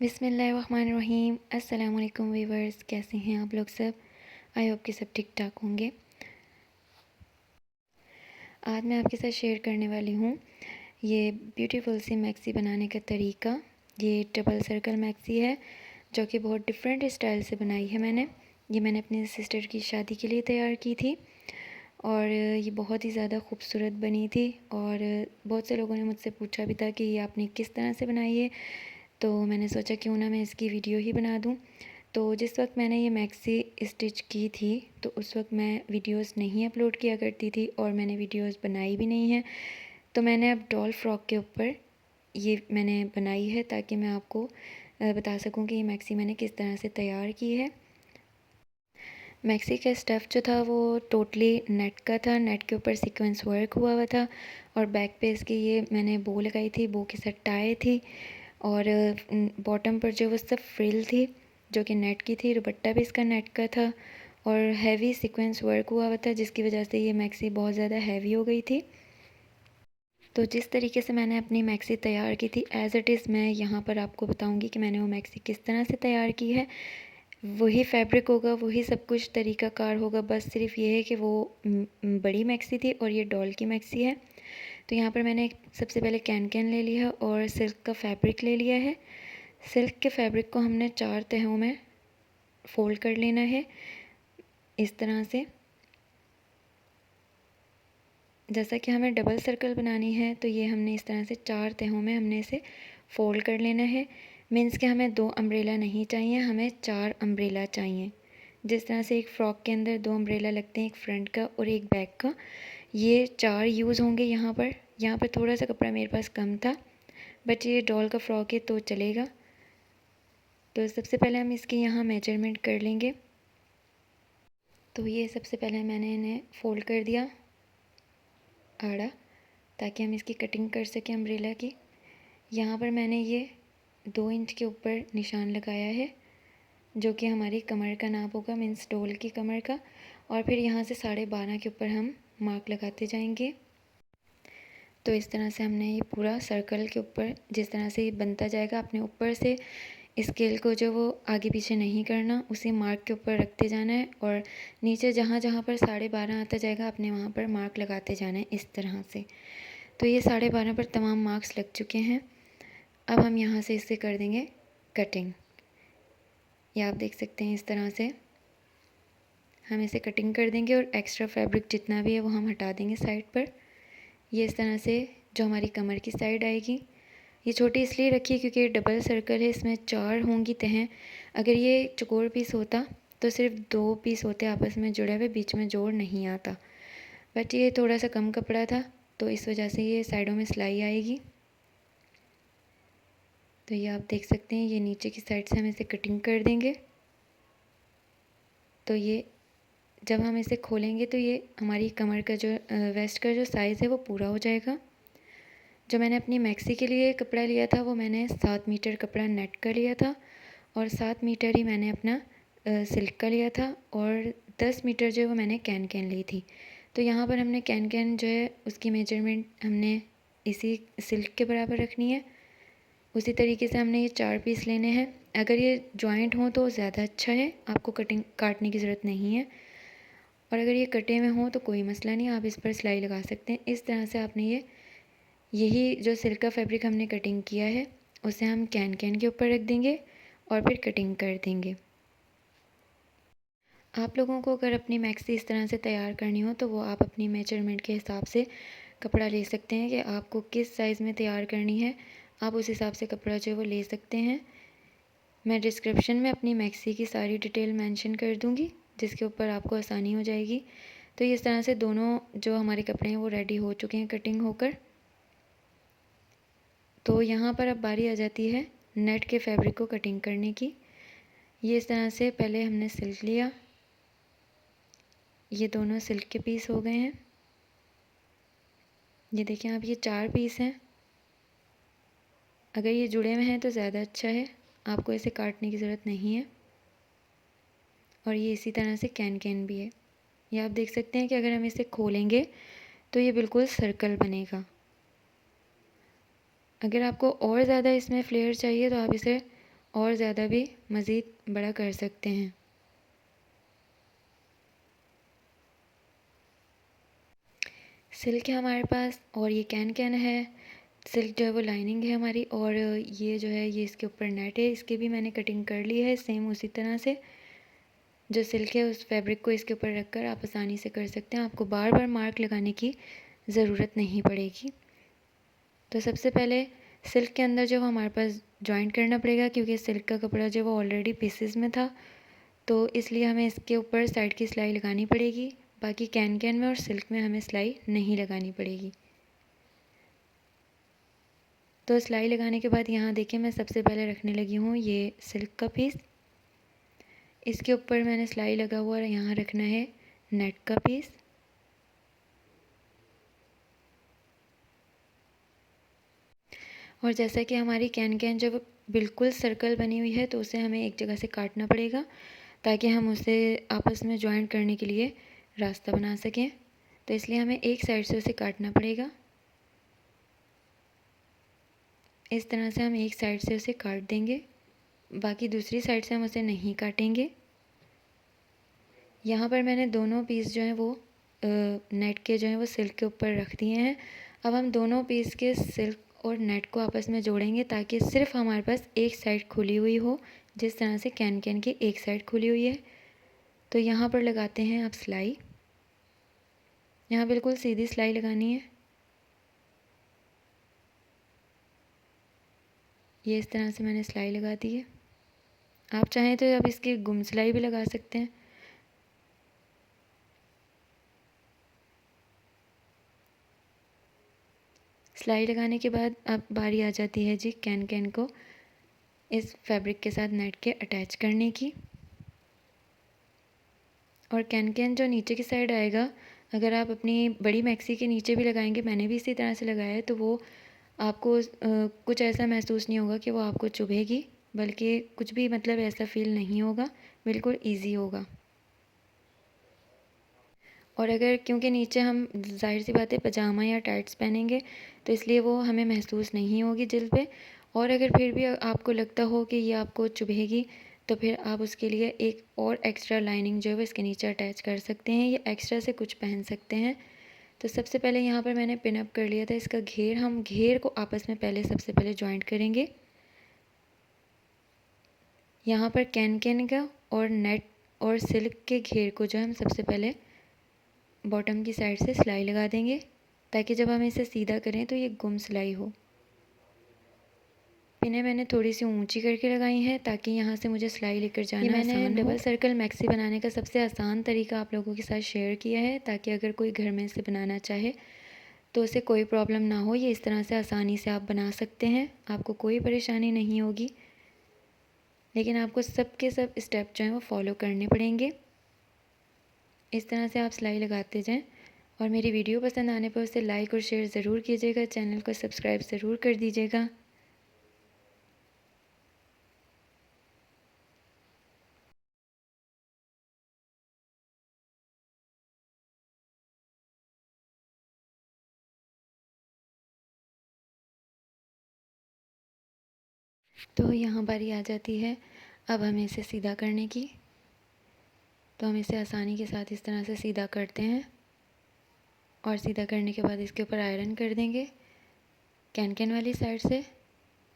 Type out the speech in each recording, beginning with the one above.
बिस्मिल्लाहिर्रहमानिर्रहीम। अस्सलाम वालेकुम वीवर्स, कैसे हैं आप लोग सब। आई होप कि सब ठीक ठाक होंगे। आज मैं आपके साथ शेयर करने वाली हूँ ये ब्यूटीफुल सी मैक्सी बनाने का तरीका। ये डबल सर्कल मैक्सी है जो कि बहुत डिफरेंट स्टाइल से बनाई है मैंने। ये मैंने अपनी सिस्टर की शादी के लिए तैयार की थी और ये बहुत ही ज़्यादा खूबसूरत बनी थी। और बहुत से लोगों ने मुझसे पूछा भी था कि ये आपने किस तरह से बनाई है, तो मैंने सोचा क्यों ना मैं इसकी वीडियो ही बना दूँ। तो जिस वक्त मैंने ये मैक्सी स्टिच की थी तो उस वक्त मैं वीडियोस नहीं अपलोड किया करती थी और मैंने वीडियोस बनाई भी नहीं है। तो मैंने अब डॉल फ्रॉक के ऊपर ये मैंने बनाई है ताकि मैं आपको बता सकूं कि ये मैक्सी मैंने किस तरह से तैयार की है। मैक्सी का स्टफ़ जो था वो टोटली नेट का था, नेट के ऊपर सीक्वेंस वर्क हुआ था और बैक पे इसकी ये मैंने बो लगाई थी, बो के साथ टाई थी और बॉटम पर जो वो सब फ्रिल थी जो कि नेट की थी। दुपट्टा भी इसका नेट का था और हैवी सीक्वेंस वर्क हुआ था जिसकी वजह से ये मैक्सी बहुत ज़्यादा हैवी हो गई थी। तो जिस तरीके से मैंने अपनी मैक्सी तैयार की थी एज़ इट इज़ मैं यहाँ पर आपको बताऊँगी कि मैंने वो मैक्सी किस तरह से तैयार की है। वही फैब्रिक होगा, वही सब कुछ तरीक़ाकार होगा, बस सिर्फ ये है कि वो बड़ी मैक्सी थी और ये डॉल की मैक्सी है। तो यहाँ पर मैंने सबसे पहले कैन ले लिया और सिल्क का फैब्रिक ले लिया है। सिल्क के फैब्रिक को हमने 4 तहों में फ़ोल्ड कर लेना है इस तरह से। जैसा कि हमें डबल सर्कल बनानी है तो ये हमने इस तरह से 4 तहों में हमने इसे फ़ोल्ड कर लेना है। मीन्स कि हमें 2 अम्ब्रेला नहीं चाहिए, हमें 4 अम्ब्रेला चाहिए। जिस तरह से एक फ़्रॉक के अंदर 2 अम्ब्रेला लगते हैं, एक फ्रंट का और एक बैक का, ये 4 यूज़ होंगे यहाँ पर। यहाँ पर थोड़ा सा कपड़ा मेरे पास कम था बट ये डॉल का फ्रॉक है तो चलेगा। तो सबसे पहले हम इसकी यहाँ मेजरमेंट कर लेंगे। तो ये सबसे पहले मैंने इन्हें फ़ोल्ड कर दिया आड़ा ताकि हम इसकी कटिंग कर सकें अम्ब्रेला की। यहाँ पर मैंने ये 2 इंच के ऊपर निशान लगाया है जो कि हमारी कमर का नाप होगा, मीन्स डोल की कमर का। और फिर यहाँ से 12.5 के ऊपर हम मार्क लगाते जाएंगे। तो इस तरह से हमने ये पूरा सर्कल के ऊपर जिस तरह से ये बनता जाएगा, अपने ऊपर से स्केल को जो वो आगे पीछे नहीं करना, उसी मार्क के ऊपर रखते जाना है और नीचे जहाँ जहाँ पर 12.5 आता जाएगा अपने वहाँ पर मार्क लगाते जाना है इस तरह से। तो ये 12.5 पर तमाम मार्क्स लग चुके हैं। अब हम यहाँ से इसे कर देंगे कटिंग। ये आप देख सकते हैं इस तरह से हम इसे कटिंग कर देंगे और एक्स्ट्रा फैब्रिक जितना भी है वो हम हटा देंगे साइड पर। ये इस तरह से जो हमारी कमर की साइड आएगी। ये छोटी इसलिए रखी क्योंकि ये डबल सर्कल है, इसमें 4 होंगी तहें। अगर ये चौकोर पीस होता तो सिर्फ 2 पीस होते आपस में जुड़े हुए, बीच में जोड़ नहीं आता। बट ये थोड़ा सा कम कपड़ा था तो इस वजह से ये साइडों में सिलाई आएगी। तो ये आप देख सकते हैं ये नीचे की साइड से हम इसे कटिंग कर देंगे। तो ये जब हम इसे खोलेंगे तो ये हमारी कमर का जो वेस्ट का जो साइज़ है वो पूरा हो जाएगा। जो मैंने अपनी मैक्सी के लिए कपड़ा लिया था वो मैंने 7 मीटर कपड़ा नेट का लिया था और 7 मीटर ही मैंने अपना सिल्क का लिया था और 10 मीटर जो है वो मैंने कैन ली थी। तो यहाँ पर हमने कैन जो है उसकी मेजरमेंट हमने इसी सिल्क के बराबर रखनी है। उसी तरीके से हमने ये 4 पीस लेने हैं। अगर ये जॉइंट हो तो ज़्यादा अच्छा है, आपको काटने की ज़रूरत नहीं है। और अगर ये कटे हुए हों तो कोई मसला नहीं, आप इस पर सिलाई लगा सकते हैं। इस तरह से आपने यही जो सिल्क का फैब्रिक हमने कटिंग किया है उसे हम कैन के ऊपर रख देंगे और फिर कटिंग कर देंगे। आप लोगों को अगर अपनी मैक्सी इस तरह से तैयार करनी हो तो वो आप अपनी मेजरमेंट के हिसाब से कपड़ा ले सकते हैं कि आपको किस साइज़ में तैयार करनी है, आप उस हिसाब से कपड़ा जो है वो ले सकते हैं। मैं डिस्क्रिप्शन में अपनी मैक्सी की सारी डिटेल मेंशन कर दूँगी जिसके ऊपर आपको आसानी हो जाएगी। तो इस तरह से दोनों जो हमारे कपड़े हैं वो रेडी हो चुके हैं कटिंग होकर। तो यहाँ पर अब बारी आ जाती है नेट के फैब्रिक को कटिंग करने की। ये इस तरह से पहले हमने सिल्क लिया, ये दोनों सिल्क के पीस हो गए हैं। ये देखें आप, ये 4 पीस हैं। अगर ये जुड़े हुए हैं तो ज़्यादा अच्छा है, आपको इसे काटने की ज़रूरत नहीं है। और ये इसी तरह से कैन भी है। ये आप देख सकते हैं कि अगर हम इसे खोलेंगे तो ये बिल्कुल सर्कल बनेगा। अगर आपको और ज़्यादा इसमें फ्लेयर चाहिए तो आप इसे और ज़्यादा भी मज़ीद बड़ा कर सकते हैं। सिल्क है हमारे पास और ये कैन है। सिल्क जो है वो लाइनिंग है हमारी, और ये जो है ये इसके ऊपर नेट है, इसकी भी मैंने कटिंग कर ली है सेम उसी तरह से। जो सिल्क है उस फैब्रिक को इसके ऊपर रखकर आप आसानी से कर सकते हैं, आपको बार बार मार्क लगाने की ज़रूरत नहीं पड़ेगी। तो सबसे पहले सिल्क के अंदर जो हमारे पास जॉइंट करना पड़ेगा, क्योंकि सिल्क का कपड़ा जो वो ऑलरेडी पीसेस में था, तो इसलिए हमें इसके ऊपर साइड की सिलाई लगानी पड़ेगी। बाकी कैन में और सिल्क में हमें सिलाई नहीं लगानी पड़ेगी। तो सिलाई लगाने के बाद यहाँ देखिए मैं सबसे पहले रखने लगी हूँ ये सिल्क का पीस, इसके ऊपर मैंने सिलाई लगा हुआ और यहाँ रखना है नेट का पीस। और जैसा कि हमारी कैन जब बिल्कुल सर्कल बनी हुई है, तो उसे हमें एक जगह से काटना पड़ेगा ताकि हम उसे आपस में जॉइंट करने के लिए रास्ता बना सकें। तो इसलिए हमें एक साइड से उसे काटना पड़ेगा। इस तरह से हम एक साइड से उसे काट देंगे, बाकी दूसरी साइड से हम उसे नहीं काटेंगे। यहाँ पर मैंने दोनों पीस जो हैं वो नेट के जो हैं वो सिल्क के ऊपर रख दिए हैं। अब हम दोनों पीस के सिल्क और नेट को आपस में जोड़ेंगे ताकि सिर्फ हमारे पास एक साइड खुली हुई हो, जिस तरह से कैन की एक साइड खुली हुई है। तो यहाँ पर लगाते हैं आप सिलाई। यहाँ बिल्कुल सीधी सिलाई लगानी है। ये इस तरह से मैंने सिलाई लगा दी है। आप चाहें तो अब इसकी गुम सिलाई भी लगा सकते हैं। सिलाई लगाने के बाद अब बारी आ जाती है जी कैन को इस फैब्रिक के साथ नेट के अटैच करने की। और कैन जो नीचे की साइड आएगा, अगर आप अपनी बड़ी मैक्सी के नीचे भी लगाएंगे, मैंने भी इसी तरह से लगाया है, तो वो आपको कुछ ऐसा महसूस नहीं होगा कि वो आपको चुभेगी, बल्कि कुछ भी मतलब ऐसा फील नहीं होगा, बिल्कुल ईजी होगा। और अगर क्योंकि नीचे हम ज़ाहिर सी बात है पजामा या टाइट्स पहनेंगे, तो इसलिए वो हमें महसूस नहीं होगी जिल्द पे। और अगर फिर भी आपको लगता हो कि ये आपको चुभेगी, तो फिर आप उसके लिए एक और एक्स्ट्रा लाइनिंग जो है वो इसके नीचे अटैच कर सकते हैं, या एक्स्ट्रा से कुछ पहन सकते हैं। तो सबसे पहले यहाँ पर मैंने पिन अप कर लिया था इसका घेर। हम घेर को आपस में पहले सबसे पहले जॉइंट करेंगे। यहाँ पर कैन का और नेट और सिल्क के घेर को जो हम सबसे पहले बॉटम की साइड से सिलाई लगा देंगे, ताकि जब हम इसे सीधा करें तो ये गुम सिलाई हो। पिनें मैंने थोड़ी सी ऊंची करके लगाई हैं ताकि यहाँ से मुझे सिलाई लेकर जाना आसान हो। मैंने डबल सर्कल मैक्सी बनाने का सबसे आसान तरीका आप लोगों के साथ शेयर किया है, ताकि अगर कोई घर में इसे बनाना चाहे तो उसे कोई प्रॉब्लम ना हो। ये इस तरह से आसानी से आप बना सकते हैं, आपको कोई परेशानी नहीं होगी। लेकिन आपको सब के सब स्टेप जो हैं वो फॉलो करने पड़ेंगे। इस तरह से आप सिलाई लगाते जाएं। और मेरी वीडियो पसंद आने पर उसे लाइक और शेयर ज़रूर कीजिएगा, चैनल को सब्सक्राइब ज़रूर कर दीजिएगा। तो यहाँ बारी आ जाती है अब हमें इसे सीधा करने की। तो हम इसे आसानी के साथ इस तरह से सीधा करते हैं, और सीधा करने के बाद इसके ऊपर आयरन कर देंगे, कैन वाली साइड से,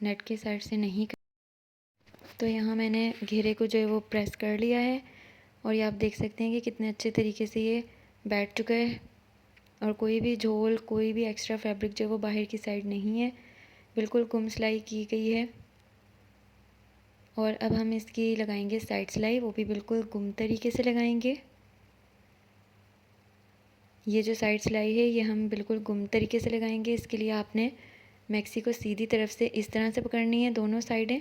नेट की साइड से नहीं कर। तो यहाँ मैंने घेरे को जो है वो प्रेस कर लिया है, और ये आप देख सकते हैं कि कितने अच्छे तरीके से ये बैठ चुका है, और कोई भी झोल, कोई भी एक्स्ट्रा फैब्रिक जो है वो बाहर की साइड नहीं है, बिल्कुल गुम सिलाई की गई है। और अब हम इसकी लगाएंगे साइड सिलाई, वो भी बिल्कुल गुम तरीके से लगाएंगे। ये जो साइड सिलाई है ये हम बिल्कुल गुम तरीके से लगाएंगे। इसके लिए आपने मैक्सी को सीधी तरफ से इस तरह से पकड़नी है, दोनों साइडें।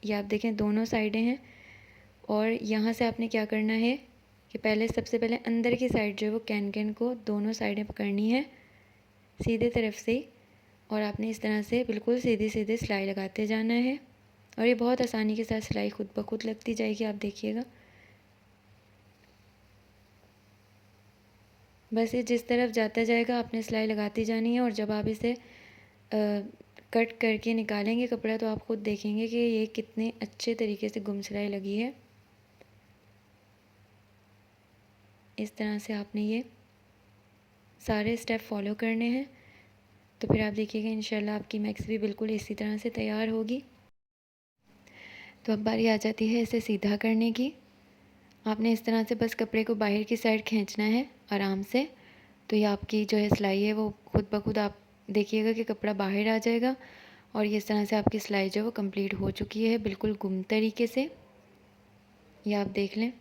ये आप देखें दोनों साइडें हैं। और यहाँ से आपने क्या करना है कि पहले सबसे पहले अंदर की साइड जो है वो कैन को दोनों साइडें पकड़नी है सीधे तरफ से, और आपने इस तरह से बिल्कुल सीधे सीधे सिलाई लगाते जाना है। और ये बहुत आसानी के साथ सिलाई खुद ब खुद लगती जाएगी, आप देखिएगा। बस ये जिस तरफ जाता जाएगा आपने सिलाई लगाती जानी है, और जब आप इसे कट करके निकालेंगे कपड़ा तो आप खुद देखेंगे कि ये कितने अच्छे तरीके से गुम सिलाई लगी है। इस तरह से आपने ये सारे स्टेप फॉलो करने हैं, तो फिर आप देखिएगा इंशाल्लाह आपकी मैक्सी भी बिल्कुल इसी तरह से तैयार होगी। तो अब बारी आ जाती है इसे सीधा करने की। आपने इस तरह से बस कपड़े को बाहर की साइड खींचना है आराम से, तो ये आपकी जो है सिलाई है वो खुद ब खुद आप देखिएगा कि कपड़ा बाहर आ जाएगा और ये इस तरह से आपकी सिलाई जो है वो कंप्लीट हो चुकी है बिल्कुल गुम तरीके से। ये आप देख लें,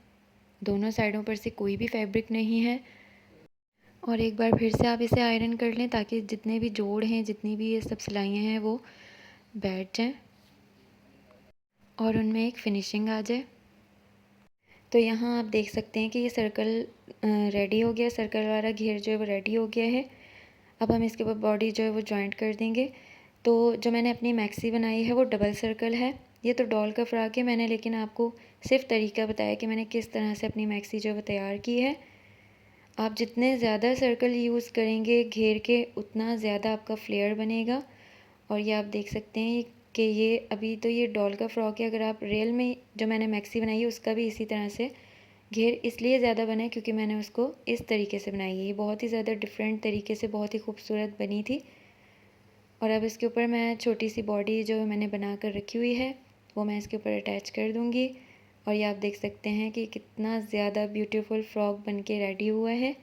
दोनों साइडों पर से कोई भी फैब्रिक नहीं है। और एक बार फिर से आप इसे आयरन कर लें ताकि जितने भी जोड़ हैं, जितनी भी ये सब सिलाइयाँ हैं वो बैठ जाएं और उनमें एक फिनिशिंग आ जाए। तो यहाँ आप देख सकते हैं कि ये सर्कल रेडी हो गया, सर्कल वाला घेर जो है वो रेडी हो गया है। अब हम इसके ऊपर बॉडी जो है वो जॉइंट कर देंगे। तो जो मैंने अपनी मैक्सी बनाई है वो डबल सर्कल है। ये तो डॉल का फ्रॉक है मैंने, लेकिन आपको सिर्फ तरीका बताया कि मैंने किस तरह से अपनी मैक्सी जो है वो तैयार की है। आप जितने ज़्यादा सर्कल यूज़ करेंगे घेर के उतना ज़्यादा आपका फ्लेयर बनेगा। और ये आप देख सकते हैं कि ये अभी तो ये डॉल का फ्रॉक है, अगर आप रियल में जो मैंने मैक्सी बनाई है उसका भी इसी तरह से घेर इसलिए ज़्यादा बना है क्योंकि मैंने उसको इस तरीके से बनाई है। ये बहुत ही ज़्यादा डिफरेंट तरीके से बहुत ही खूबसूरत बनी थी। और अब इसके ऊपर मैं छोटी सी बॉडी जो मैंने बना कर रखी हुई है वो मैं इसके ऊपर अटैच कर दूँगी। और ये आप देख सकते हैं कि कितना ज़्यादा ब्यूटीफुल फ्रॉक बन के रेडी हुआ है।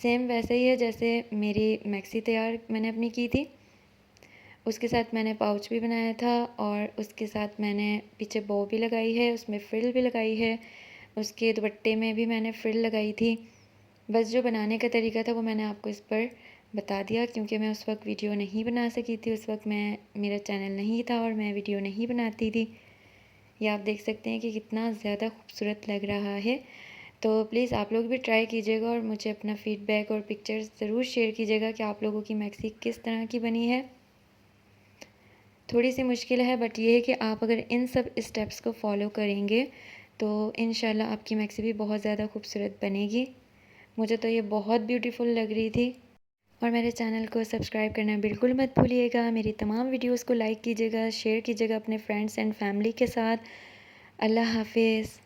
सेम वैसे ही है जैसे मेरी मैक्सी तैयार मैंने अपनी की थी। उसके साथ मैंने पाउच भी बनाया था और उसके साथ मैंने पीछे बो भी लगाई है, उसमें फ्रिल भी लगाई है, उसके दुपट्टे में भी मैंने फ्रिल लगाई थी। बस जो बनाने का तरीका था वो मैंने आपको इस पर बता दिया क्योंकि मैं उस वक्त वीडियो नहीं बना सकी थी। उस वक्त मेरा चैनल नहीं था और मैं वीडियो नहीं बनाती थी। ये आप देख सकते हैं कि कितना ज़्यादा खूबसूरत लग रहा है। तो प्लीज़ आप लोग भी ट्राई कीजिएगा और मुझे अपना फ़ीडबैक और पिक्चर्स ज़रूर शेयर कीजिएगा कि आप लोगों की मैक्सी किस तरह की बनी है। थोड़ी सी मुश्किल है बट ये है कि आप अगर इन सब स्टेप्स को फॉलो करेंगे तो इंशाल्लाह आपकी मैक्सी भी बहुत ज़्यादा खूबसूरत बनेगी। मुझे तो ये बहुत ब्यूटीफुल लग रही थी। और मेरे चैनल को सब्सक्राइब करना बिल्कुल मत भूलिएगा। मेरी तमाम वीडियोस को लाइक कीजिएगा, शेयर कीजिएगा अपने फ्रेंड्स एंड फैमिली के साथ। अल्लाह हाफिज़।